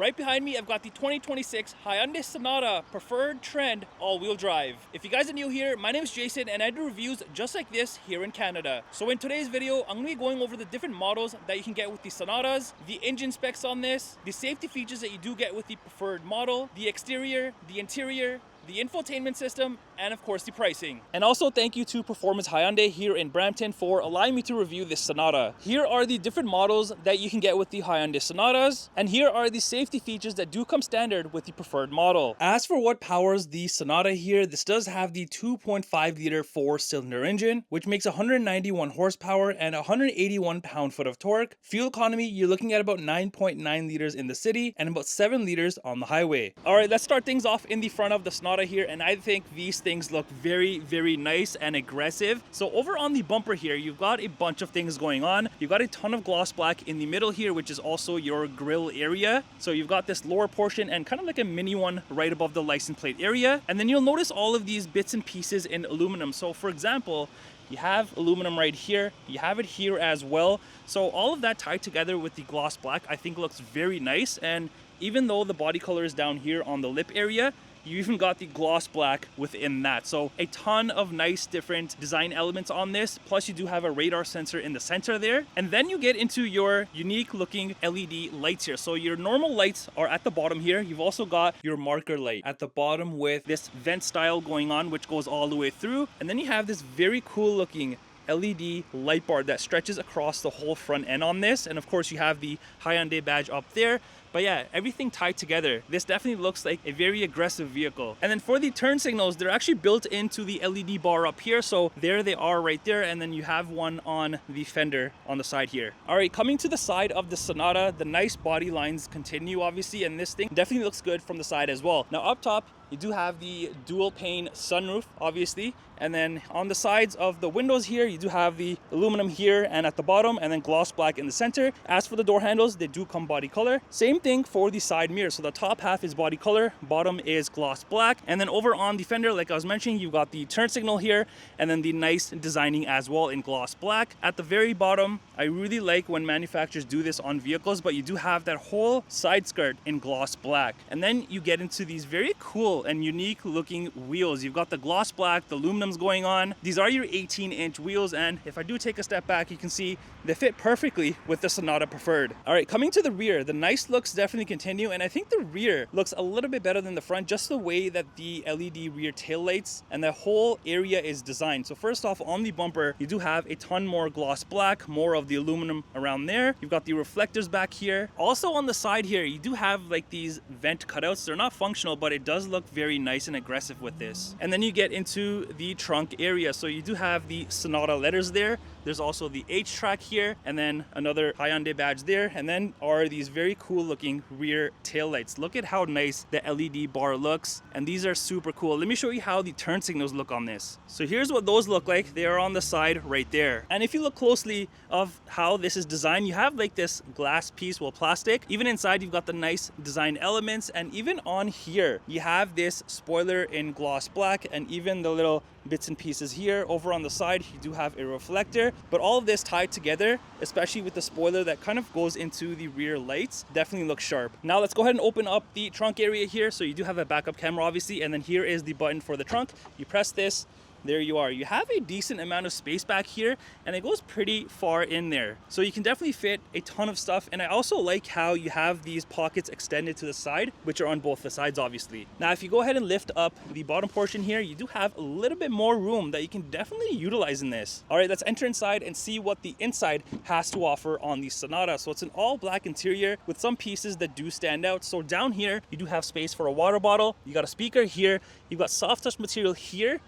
Right behind me, I've got the 2026 Hyundai Sonata Preferred-Trend all-wheel drive. If you guys are new here, my name is Jason and I do reviews just like this here in Canada. So in today's video, I'm going to be going over the different models that you can get with the Sonatas, the engine specs on this, the safety features that you do get with the preferred model, the exterior, the interior, the infotainment system, and of course the pricing. And also thank you to Performance Hyundai here in Brampton for allowing me to review this Sonata. Here are the different models that you can get with the Hyundai Sonatas, and here are the safety features that do come standard with the preferred model. As for what powers the Sonata here, this does have the 2.5 liter 4-cylinder engine, which makes 191 horsepower and 181 pound-foot of torque. Fuel economy, you're looking at about 9.9 liters in the city and about 7 liters on the highway. All right, let's start things off in the front of the Sonata here, and I think these things look very nice and aggressive. So over on the bumper here, you've got a bunch of things going on. You've got a ton of gloss black in the middle here, which is also your grille area. So you've got this lower portion and kind of like a mini one right above the license plate area. And then you'll notice all of these bits and pieces in aluminum. So for example, you have aluminum right here, you have it here as well. So all of that tied together with the gloss black, I think looks very nice. And even though the body color is down here on the lip area, you even got the gloss black within that. So a ton of nice different design elements on this. Plus you do have a radar sensor in the center there. And then you get into your unique looking LED lights here. So your normal lights are at the bottom here. You've also got your marker light at the bottom with this vent style going on, which goes all the way through. And then you have this very cool looking LED light bar that stretches across the whole front end on this. And of course you have the Hyundai badge up there. But yeah, everything tied together. This definitely looks like a very aggressive vehicle. And then for the turn signals, they're actually built into the LED bar up here. So there they are right there. And then you have one on the fender on the side here. All right, coming to the side of the Sonata, the nice body lines continue obviously. And this thing definitely looks good from the side as well. Now up top, you do have the dual pane sunroof, obviously. And then on the sides of the windows here, you do have the aluminum here and at the bottom, and then gloss black in the center. As for the door handles, they do come body color. Same thing for the side mirrors. So the top half is body color, bottom is gloss black. And then over on the fender, like I was mentioning, you've got the turn signal here, and then the nice designing as well in gloss black. At the very bottom, I really like when manufacturers do this on vehicles, but you do have that whole side skirt in gloss black. And then you get into these very cool and unique looking wheels. You've got the gloss black, the aluminum's going on. These are your 18-inch wheels, and if I do take a step back, you can see they fit perfectly with the Sonata Preferred. All right, coming to the rear, the nice looks definitely continue, and I think the rear looks a little bit better than the front, just the way that the LED rear taillights and the whole area is designed. So first off, on the bumper, you do have a ton more gloss black, more of the aluminum around there. You've got the reflectors back here. Also on the side here, you do have like these vent cutouts. They're not functional, but it does look very nice and aggressive with this. And then you get into the trunk area. So you do have the Sonata letters there. There's also the HTRAC here, and then another Hyundai badge there. And then are these very cool looking rear taillights. Look at how nice the LED bar looks. And these are super cool. Let me show you how the turn signals look on this. So here's what those look like. They are on the side right there. And if you look closely of how this is designed, you have like this glass piece, well, plastic. Even inside, you've got the nice design elements. And even on here, you have this spoiler in gloss black, and even the little bits and pieces here. Over on the side, you do have a reflector, but all of this tied together, especially with the spoiler that kind of goes into the rear lights, definitely looks sharp. Now let's go ahead and open up the trunk area here. So you do have a backup camera obviously, and then here is the button for the trunk. You press this, there you are. You have a decent amount of space back here, and it goes pretty far in there. So you can definitely fit a ton of stuff. And I also like how you have these pockets extended to the side, which are on both the sides, obviously. Now, if you go ahead and lift up the bottom portion here, you do have a little bit more room that you can definitely utilize in this. All right, let's enter inside and see what the inside has to offer on the Sonata. So it's an all black interior with some pieces that do stand out. So down here, you do have space for a water bottle. You got a speaker here. You've got soft touch material here,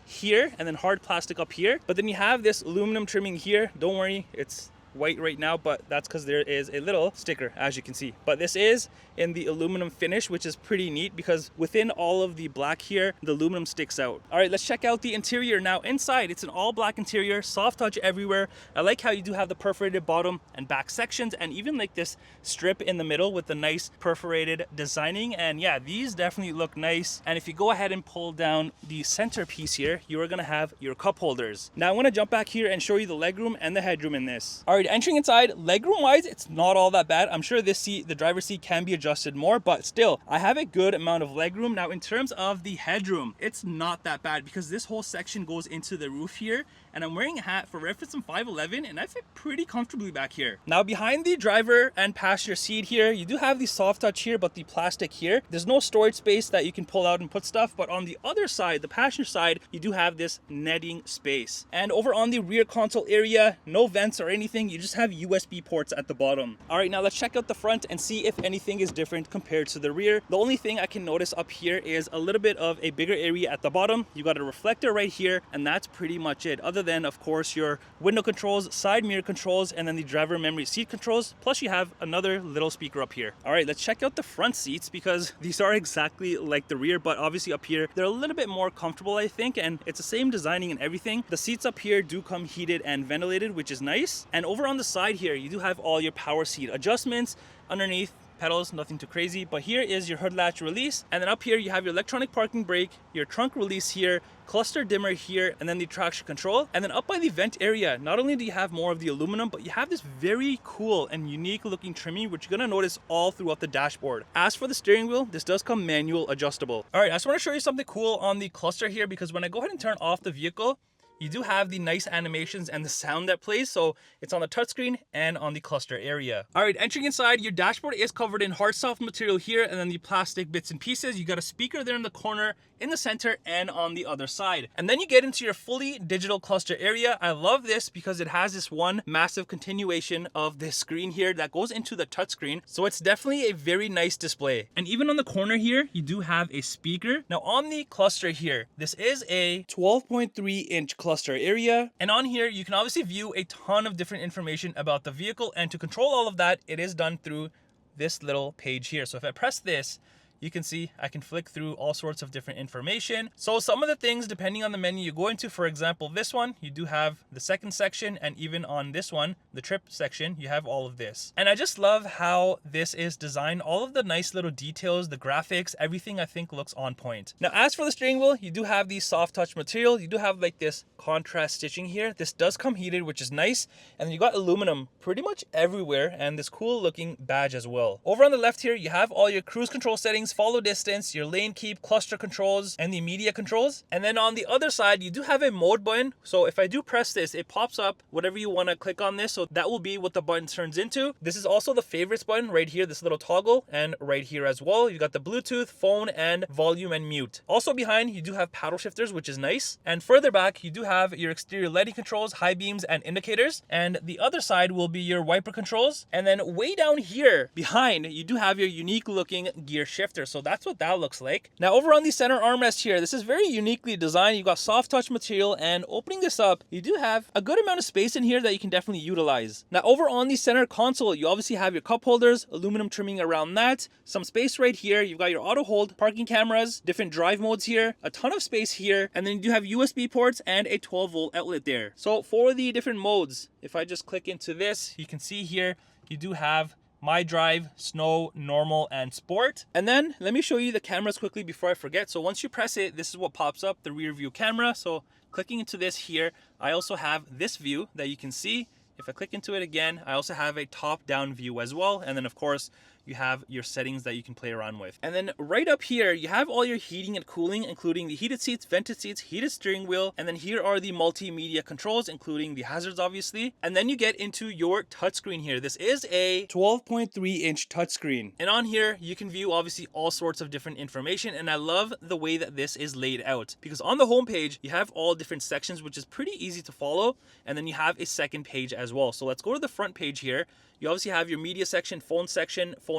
and then hard plastic up here. But then you have this aluminum trimming here. Don't worry, it's white right now, but that's because there is a little sticker, as you can see. But this is in the aluminum finish, which is pretty neat because within all of the black here, the aluminum sticks out. All right, let's check out the interior now. Inside, it's an all black interior, soft touch everywhere. I like how you do have the perforated bottom and back sections, and even like this strip in the middle with the nice perforated designing. And yeah, these definitely look nice. And if you go ahead and pull down the centerpiece here, you are gonna have your cup holders. Now I want to jump back here and show you the legroom and the headroom in this. All right, right, entering inside, legroom wise, it's not all that bad. I'm sure this seat, the driver's seat, can be adjusted more, but still, I have a good amount of legroom. Now, in terms of the headroom, it's not that bad because this whole section goes into the roof here, and I'm wearing a hat. For reference, I'm 5'11", and I fit pretty comfortably back here. Now, behind the driver and passenger seat here, you do have the soft touch here, but the plastic here, there's no storage space that you can pull out and put stuff, but on the other side, the passenger side, you do have this netting space. And over on the rear console area, no vents or anything, you just have USB ports at the bottom. All right, now let's check out the front and see if anything is different compared to the rear. The only thing I can notice up here is a little bit of a bigger area at the bottom. You got a reflector right here, and that's pretty much it. Other than, of course, your window controls, side mirror controls, and then the driver memory seat controls. Plus you have another little speaker up here. All right, let's check out the front seats because these are exactly like the rear, but obviously up here, they're a little bit more comfortable, I think, and it's the same designing and everything. The seats up here do come heated and ventilated, which is nice. And over on the side here, you do have all your power seat adjustments. Underneath, pedals, nothing too crazy, but here is your hood latch release, and then up here you have your electronic parking brake, your trunk release here, cluster dimmer here, and then the traction control. And then up by the vent area, not only do you have more of the aluminum, but you have this very cool and unique looking trimming, which you're gonna notice all throughout the dashboard. As for the steering wheel, this does come manual adjustable. All right, I just want to show you something cool on the cluster here, because when I go ahead and turn off the vehicle, you do have the nice animations and the sound that plays, so it's on the touchscreen and on the cluster area. All right, entering inside, your dashboard is covered in hard soft material here, and then the plastic bits and pieces. You got a speaker there in the corner, in the center, and on the other side. And then you get into your fully digital cluster area. I love this because it has this one massive continuation of this screen here that goes into the touchscreen, so it's definitely a very nice display. And even on the corner here, you do have a speaker. Now on the cluster here, this is a 12.3-inch cluster area, and on here you can obviously view a ton of different information about the vehicle, and to control all of that, it is done through this little page here. So if I press this, you can see I can flick through all sorts of different information. So some of the things, depending on the menu you go into, for example, this one, you do have the second section, and even on this one, the trip section, you have all of this. And I just love how this is designed. All of the nice little details, the graphics, everything I think looks on point. Now, as for the steering wheel, you do have the soft touch material. You do have like this contrast stitching here. This does come heated, which is nice. And then you got aluminum pretty much everywhere, and this cool looking badge as well. Over on the left here, you have all your cruise control settings, follow distance, your lane keep, cluster controls, and the media controls. And then on the other side, you do have a mode button. So if I do press this, it pops up whatever you want to click on this. So that will be what the button turns into. This is also the favorites button right here, this little toggle, and right here as well. You got the Bluetooth, phone, and volume and mute. Also behind, you do have paddle shifters, which is nice. And further back, you do have your exterior lighting controls, high beams, and indicators. And the other side will be your wiper controls. And then way down here behind, you do have your unique looking gear shifter. So that's what that looks like. Now over on the center armrest here, this is very uniquely designed. You got soft touch material, and opening this up, you do have a good amount of space in here that you can definitely utilize. Now over on the center console, you obviously have your cup holders, aluminum trimming around that, some space right here. You've got your auto hold, parking cameras, different drive modes here, a ton of space here, and then you do have USB ports and a 12-volt outlet there. So for the different modes, if I just click into this, you can see here, you do have My Drive, Snow, Normal, and Sport. And then let me show you the cameras quickly before I forget. So once you press it, this is what pops up, the rear view camera. So clicking into this here, I also have this view that you can see. If I click into it again, I also have a top-down view as well. And then of course, you have your settings that you can play around with. And then right up here, you have all your heating and cooling, including the heated seats, vented seats, heated steering wheel. And then here are the multimedia controls, including the hazards, obviously. And then you get into your touchscreen here. This is a 12.3-inch touchscreen. And on here, you can view obviously all sorts of different information. And I love the way that this is laid out, because on the home page, you have all different sections, which is pretty easy to follow. And then you have a second page as well. So let's go to the front page here. You obviously have your media section, phone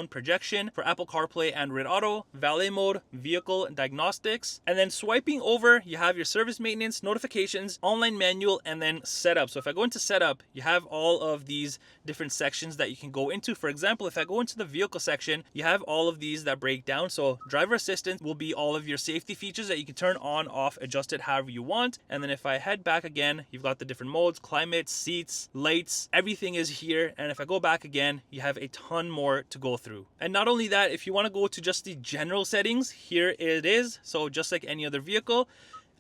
projection for Apple CarPlay, Android Auto, valet mode, vehicle diagnostics. And then swiping over, you have your service maintenance, notifications, online manual, and then setup. So if I go into setup, you have all of these different sections that you can go into. For example, if I go into the vehicle section, you have all of these that break down. So driver assistance will be all of your safety features that you can turn on, off, adjust it however you want. And then if I head back again, you've got the different modes, climate, seats, lights, everything is here. And if I go back again, you have a ton more to go through. And not only that, if you want to go to just the general settings, here it is. So just like any other vehicle,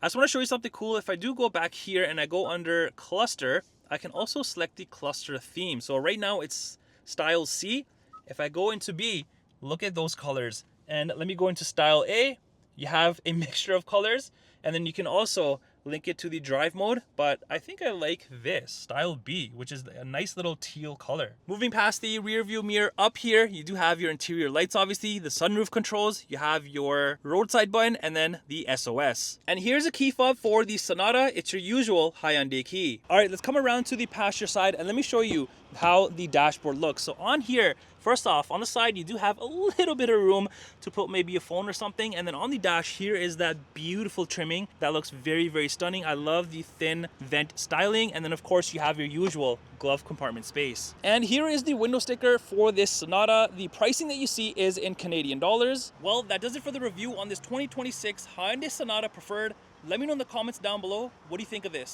I just want to show you something cool. If I do go back here and I go under cluster, I can also select the cluster theme. So right now it's style C. If I go into B, look at those colors. And let me go into style A. You have a mixture of colors, and then you can also link it to the drive mode, but I think I like this, style B, which is a nice little teal color. Moving past the rear view mirror, up here, you do have your interior lights, obviously, the sunroof controls, you have your roadside button, and then the SOS. And here's a key fob for the Sonata. It's your usual Hyundai key. All right, let's come around to the passenger side, and let me show you how the dashboard looks. So on here, first off, on the side, you do have a little bit of room to put maybe a phone or something. And then on the dash, here is that beautiful trimming that looks very, very stunning. I love the thin vent styling. And then of course, you have your usual glove compartment space. And here is the window sticker for this Sonata. The pricing that you see is in Canadian dollars. Well, that does it for the review on this 2026 Hyundai Sonata Preferred. Let me know in the comments down below, what do you think of this?